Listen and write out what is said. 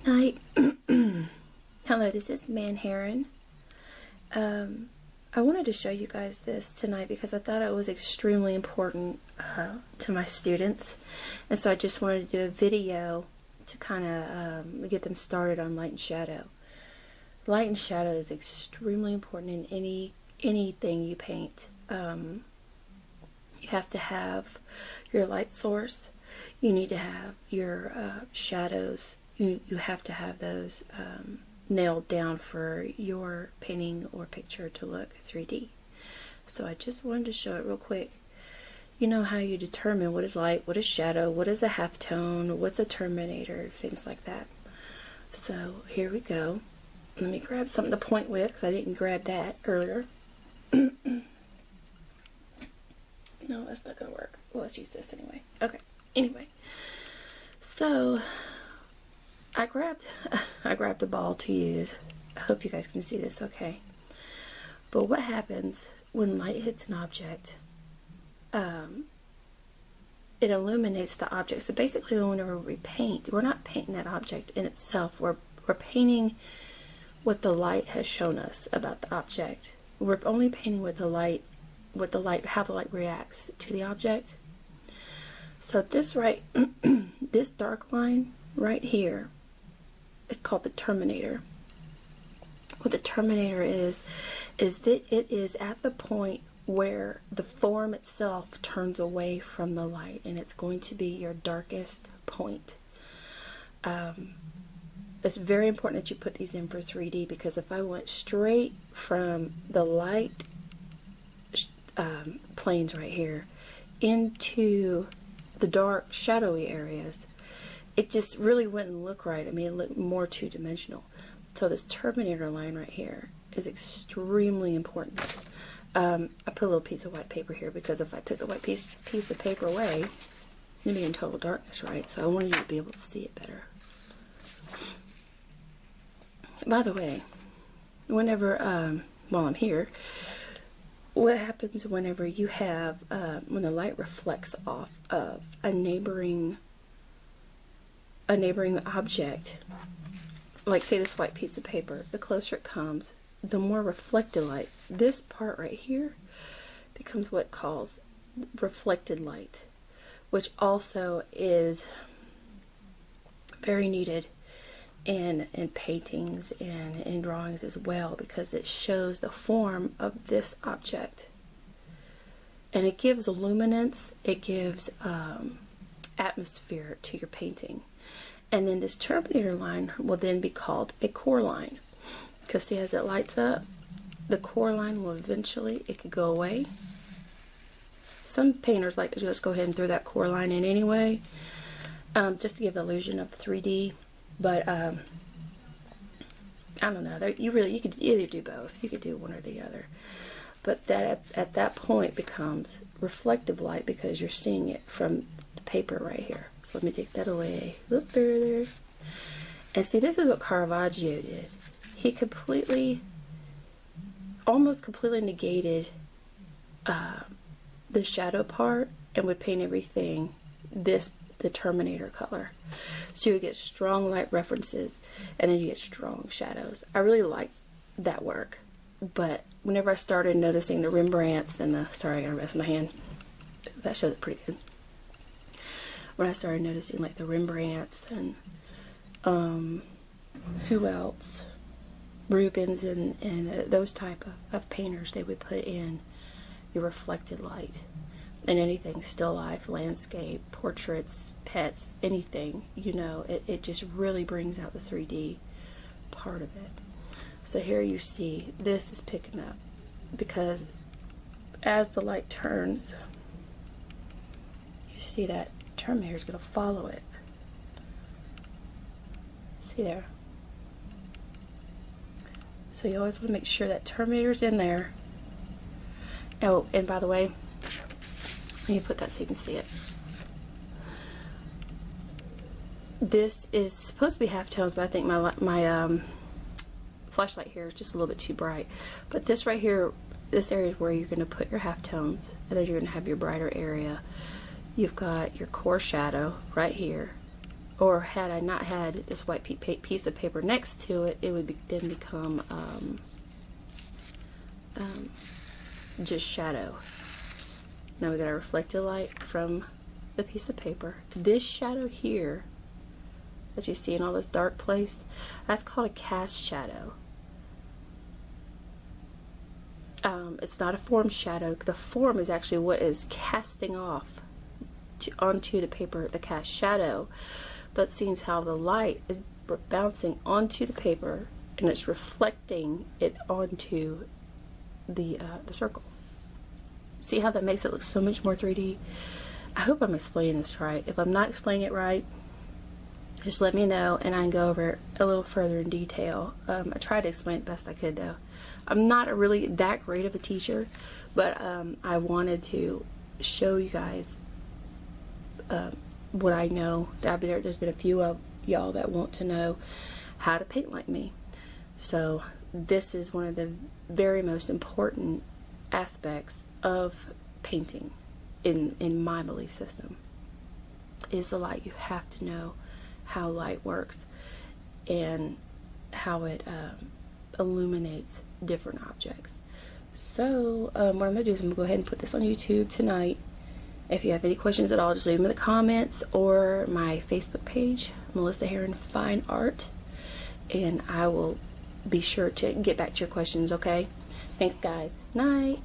Night. Hello, this is Manharan. I wanted to show you guys this tonight because I thought it was extremely important to my students, and so I just wanted to do a video to kind of get them started on light and shadow. Light and shadow is extremely important in anything you paint. You have to have your light source. You need to have your shadows. You have to have those nailed down for your painting or picture to look 3D. So I just wanted to show it real quick. You know how you determine what is light, what is shadow, what is a halftone, what's a terminator, things like that. So here we go. Let me grab something to point with because I didn't grab that earlier. No, that's not going to work. Well, let's use this anyway. Okay, anyway. So I grabbed a ball to use. I hope you guys can see this okay. But what happens when light hits an object? It illuminates the object. So basically whenever we paint, we're not painting that object in itself. We're painting what the light has shown us about the object. We're only painting with the light, how the light reacts to the object. So this this dark line right here is called the terminator. What the terminator is that it is at the point where the form itself turns away from the light, and it's going to be your darkest point. It's very important that you put these in for 3D, because if I went straight from the light planes right here into the dark shadowy areas, it just really wouldn't look right. I mean, it looked more two-dimensional. So this terminator line right here is extremely important. I put a little piece of white paper here because if I took the white piece of paper away, it'd be in total darkness, right? So I wanted you to be able to see it better. By the way, whenever, while I'm here, what happens whenever you have, when the light reflects off of a neighboring object, like say this white piece of paper, the closer it comes, the more reflected light. This part right here becomes what calls reflected light, which also is very needed in paintings and in drawings as well, because it shows the form of this object, and it gives luminance, it gives atmosphere to your painting. And then this terminator line will then be called a core line, because see, as it lights up, the core line will eventually, it could go away. Some painters like to just go ahead and throw that core line in anyway, just to give the illusion of 3D. But I don't know. You could either do both. You could do one or the other. But that at that point becomes reflective light, because you're seeing it from the paper right here. So let me take that away a little further. And see, this is what Caravaggio did. He almost completely negated the shadow part and would paint everything the terminator color. So you would get strong light references, and then you get strong shadows. I really liked that work. But whenever I started noticing the Rembrandts and sorry, I gotta rest my hand. That shows it pretty good. When I started noticing like the Rembrandts and who else? Rubens and those type of painters, they would put in your reflected light. And anything, still life, landscape, portraits, pets, anything, you know, it just really brings out the 3D part of it. So here you see, this is picking up, because as the light turns, you see that terminator is going to follow it. See there? So you always want to make sure that terminator's in there. Oh, and by the way, let me put that so you can see it. This is supposed to be halftones, but I think my flashlight here is just a little bit too bright. But this right here, this area is where you're going to put your halftones, and then you're going to have your brighter area. You've got your core shadow right here or had I not had this white piece of paper next to it, it would then become just shadow. Now we got a reflected light from the piece of paper. This shadow here that you see in all this dark place, that's called a cast shadow. It's not a form shadow. The form is actually what is casting off onto the paper, the cast shadow. But seeing how the light is bouncing onto the paper and it's reflecting it onto the circle. See how that makes it look so much more 3D? I hope I'm explaining this right. If I'm not explaining it right, just let me know and I can go over it a little further in detail. I tried to explain it best I could though. I'm not really that great of a teacher, but I wanted to show you guys what I know. There's been a few of y'all that want to know how to paint like me. So this is one of the very most important aspects of painting in my belief system, is the light. You have to know how light works and how it illuminates different objects. So what I'm going to do is I'm going to go ahead and put this on YouTube tonight. If you have any questions at all, just leave them in the comments or my Facebook page, Melissa Heron Fine Art, and I will be sure to get back to your questions, okay? Thanks guys. Night.